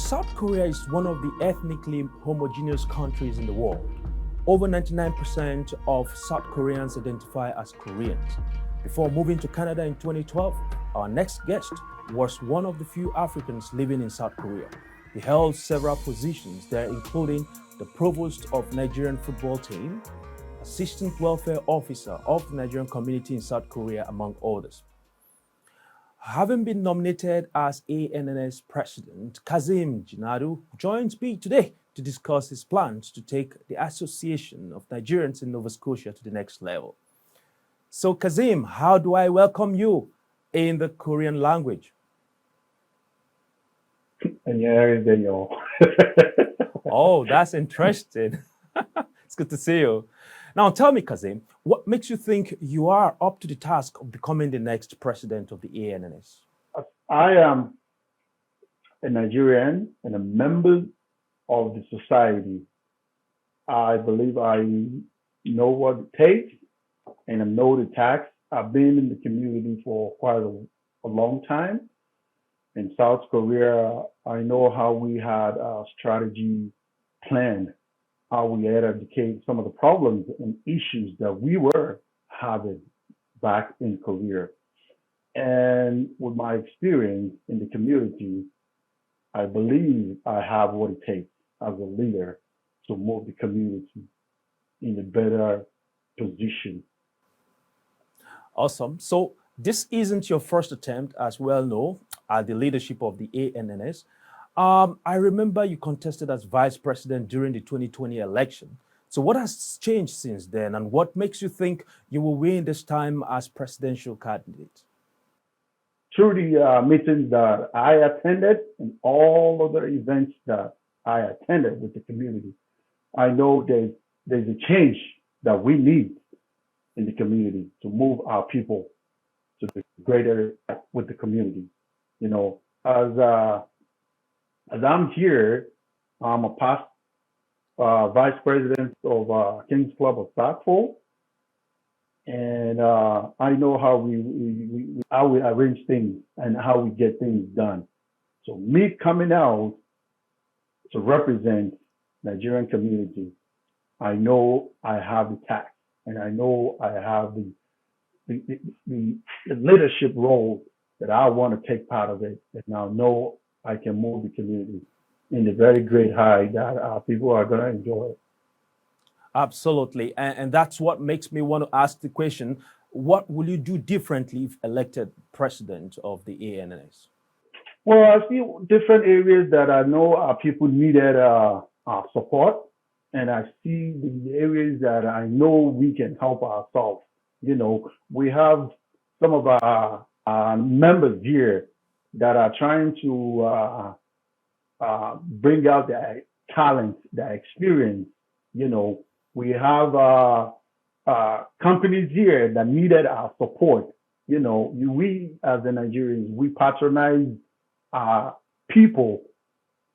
South Korea is one of the ethnically homogeneous countries in the world. Over 99% of South Koreans identify as Koreans. Before moving to Canada in 2012, our next guest was one of the few Africans living in South Korea. He held several positions there, including the provost of Nigerian football team, assistant welfare officer of the Nigerian community in South Korea, among others. Having been nominated as ANNS president, Kazim Jinadu joins me today to discuss his plans to take the Association of Nigerians in Nova Scotia to the next level. So, Kazim, how do I welcome you in the Korean language? Oh, that's interesting. It's good to see you. Now, tell me, Kazim, what makes you think you are up to the task of becoming the next president of the ANNS? I am a Nigerian and a member of the society. I believe I know what it takes and I know the task. I've been in the community for quite a long time. In South Korea, I know how we had a strategy planned, how we eradicate some of the problems and issues that we were having back in Korea. And with my experience in the community, I believe I have what it takes as a leader to move the community in a better position. Awesome. So this isn't your first attempt, as well know, at the leadership of the ANNS. I remember you contested as vice president during the 2020 election. So what has changed since then, and what makes you think you will win this time as presidential candidate? Through the meetings that I attended and all other events that I attended with the community, I know there's a change that we need in the community to move our people to the greater with the community. You know, as I'm here, I'm a past vice president of King's Club of Sackville, and I know how we arrange things and how we get things done. So me coming out to represent Nigerian community, I know I have the tact, and I know I have the leadership role that I want to take part of it, and I know I can move the community in the very great height that people are going to enjoy. Absolutely. And that's what makes me want to ask the question, what will you do differently if elected president of the ANNS? Well, I see different areas that I know people needed support, and I see the areas that I know we can help ourselves. You know, we have some of our members here that are trying to bring out their talent, their experience. You know, we have companies here that needed our support. You know, we as the Nigerians, we patronize people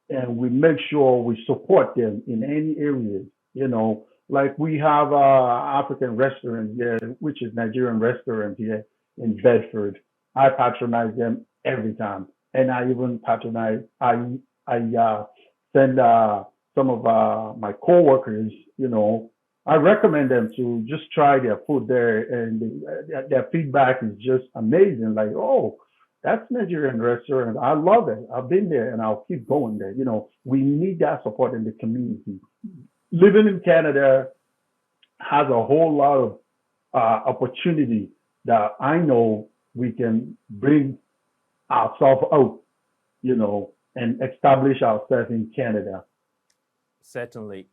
and we make sure we support them in any areas. You know, like we have African restaurant here, which is Nigerian restaurant here in Bedford. I patronize them every time, and I even patronize. I send some of my coworkers. You know, I recommend them to just try their food there, and their feedback is just amazing. Like, oh, that's Nigerian restaurant. I love it. I've been there, and I'll keep going there. You know, we need that support in the community. Living in Canada has a whole lot of opportunity that I know we can bring ourselves out, you know, and establish ourselves in Canada. Certainly,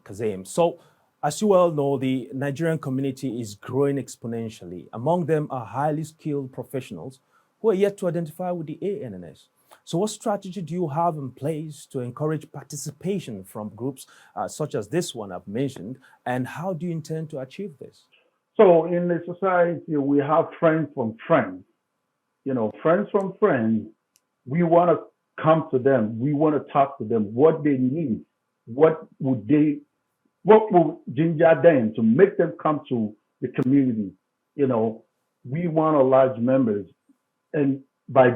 Kazim. So, as you well know, the Nigerian community is growing exponentially. Among them are highly skilled professionals who are yet to identify with the ANNS. So what strategy do you have in place to encourage participation from groups such as this one I've mentioned, and how do you intend to achieve this? So in the society, we have friends from friends. You know, friends from friends, we want to come to them. We want to talk to them, what they need, what would ginger them to make them come to the community. You know, we want a large members. And by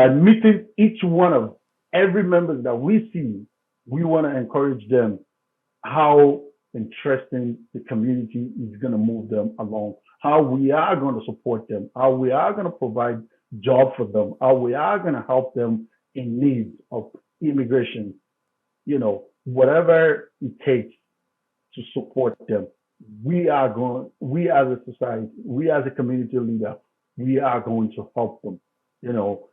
meeting each one of every member that we see, we want to encourage them how interesting the community is going to move them along, how we are going to support them, how we are going to provide job for them, how we are going to help them in need of immigration, whatever it takes to support them. We as a society, we as a community leader, we are going to help them. You know,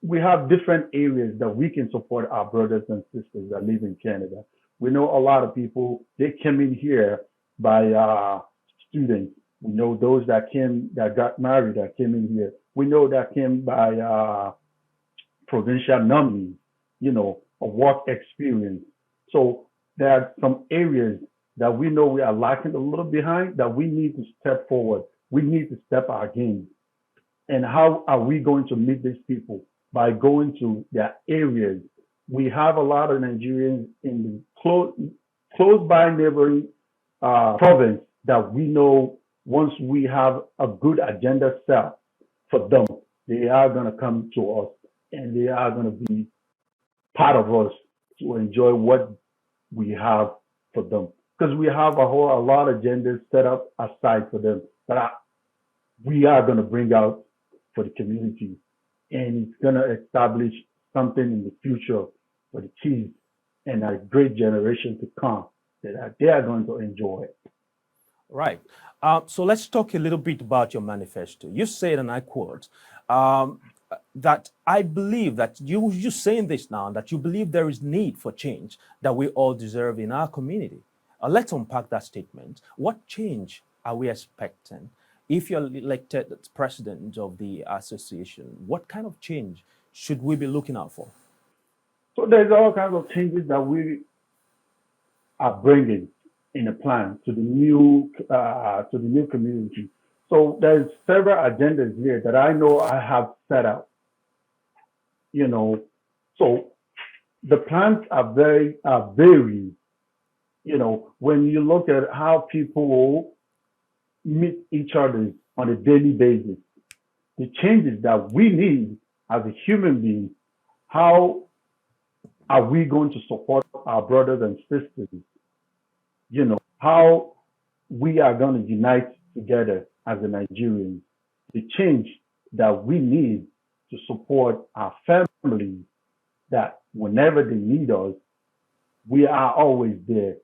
we have different areas that we can support our brothers and sisters that live in Canada. We know a lot of people, they came in here by students. We know those that got married that came in here. We know that came by provincial nominees, a work experience. So there are some areas that we know we are lacking a little behind that we need to step forward. We need to step our game. And how are we going to meet these people? By going to their areas. We have a lot of Nigerians in the close by neighboring province that we know once we have a good agenda set for them, they are going to come to us and they are going to be part of us to enjoy what we have for them. Because we have a lot of agendas set up aside for them that we are going to bring out for the community. And it's going to establish something in the future for the kids and a great generation to come that they are going to enjoy. Right. So let's talk a little bit about your manifesto. You said, and I quote, that I believe that you're saying this now, that you believe there is need for change that we all deserve in our community. Let's unpack that statement. What change are we expecting? If you're elected as president of the association, what kind of change should we be looking out for? So there's all kinds of changes that we are bringing in a plan to the new community. So there's several agendas here that I know I have set out. So the plans are varied. When you look at how people meet each other on a daily basis, the changes that we need as a human being, how are we going to support our brothers and sisters? How we are going to unite together as a Nigerians. The change that we need to support our families, that whenever they need us, we are always there.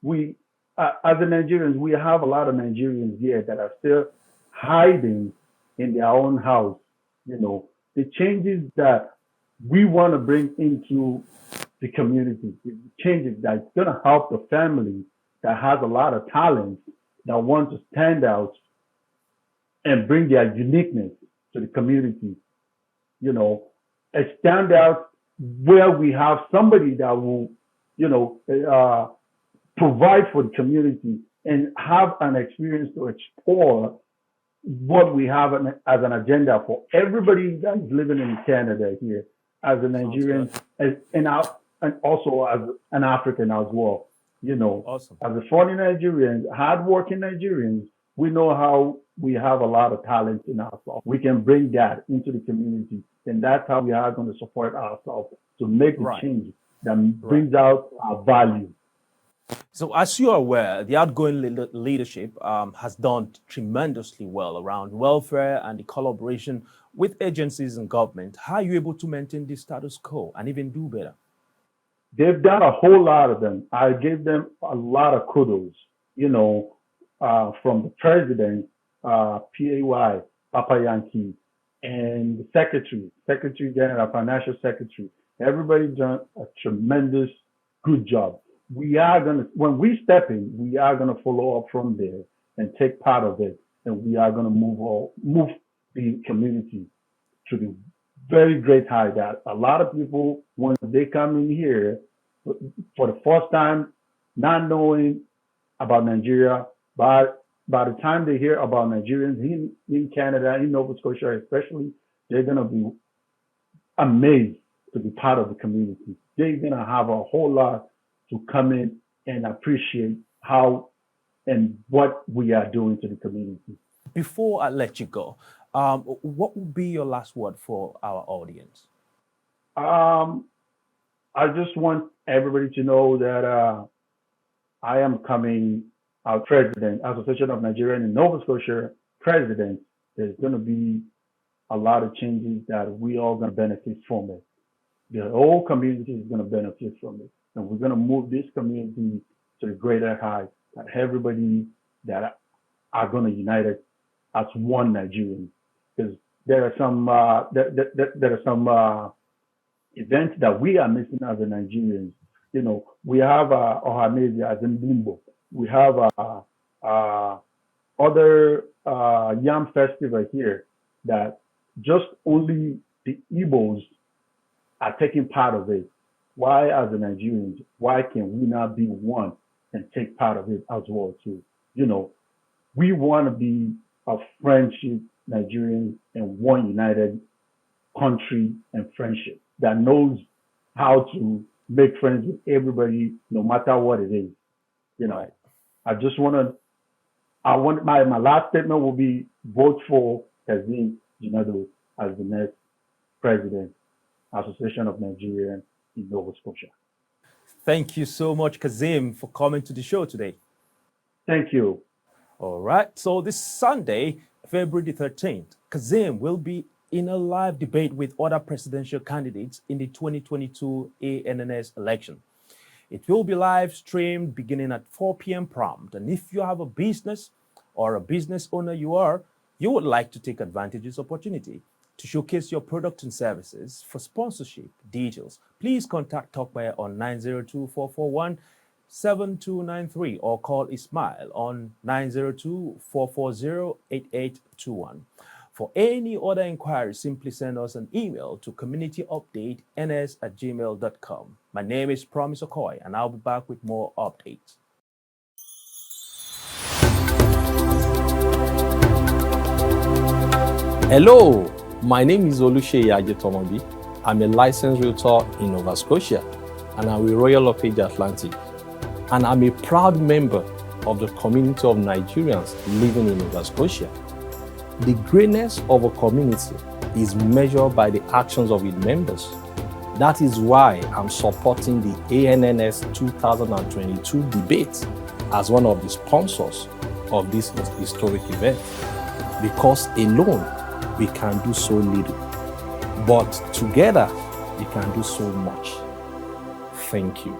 We, as a Nigerians, we have a lot of Nigerians here that are still hiding in their own house. The changes that we want to bring into the community, the changes that's going to help the family that has a lot of talent, that want to stand out and bring their uniqueness to the community. A stand out where we have somebody that will, provide for the community and have an experience to explore what we have as an agenda for everybody that is living in Canada here, as a Nigerian and also as an African as well. Awesome. As a foreign Nigerians, hardworking Nigerians, we know how we have a lot of talent in ourselves. We can bring that into the community, and that's how we are going to support ourselves to make the change that brings out our value. So as you are aware, the outgoing leadership has done tremendously well around welfare and the collaboration with agencies and government. How are you able to maintain the status quo and even do better? They've done a whole lot of them. I gave them a lot of kudos, from the president, PAY, Papa Yankee, and the Secretary General, Financial Secretary. Everybody's done a tremendous good job. When we step in, we are going to follow up from there and take part of it. And we are going to move the community to the very great height that a lot of people, when they come in here for the first time, not knowing about Nigeria, but by the time they hear about Nigerians in Canada, in Nova Scotia especially, they're going to be amazed to be part of the community. They're going to have a whole lot to come in and appreciate how and what we are doing to the community. Before I let you go, what would be your last word for our audience? I just want everybody to know that I am coming our president, Association of Nigerian and Nova Scotia president. There's going to be a lot of changes that we all going to benefit from it. The whole community is going to benefit from it. And we're going to move this community to the greater height that everybody that are going to unite it as one Nigerian. Because there are some events that we are missing as a Nigerians. You know, we have Ohanese as in Bimbo. We have other Yam festival here that just only the Igbos are taking part of it. Why, as a Nigerians, why can we not be one and take part of it as well too? You know, we want to be a friendship Nigerian and one united country and friendship that knows how to make friends with everybody, no matter what it is. You know, I want my last statement will be vote for Kazeem Jinadu as the next president, Association of Nigerians in Nova Scotia. Thank you so much, Kazeem, for coming to the show today. Thank you. All right. So this Sunday, February the 13th, Kazeem will be in a live debate with other presidential candidates in the 2022 ANNS election. It will be live streamed beginning at 4 p.m. prompt. And if you have a business or a business owner you would like to take advantage of this opportunity to showcase your products and services for sponsorship details, please contact Talkbuyer on 902-441-7293 or call Ismail on 902-440-8821. For any other inquiries, simply send us an email to communityupdateNS@gmail.com. My name is Promise Okoy, and I'll be back with more updates. Hello, my name is Oluseyi Ajetomobi. I'm a licensed realtor in Nova Scotia, and I'm with Royal LePage Atlantic. And I'm a proud member of the community of Nigerians living in Nova Scotia. The greatness of a community is measured by the actions of its members. That is why I'm supporting the ANNS 2022 debate as one of the sponsors of this historic event. Because alone, we can do so little. But together, we can do so much. Thank you.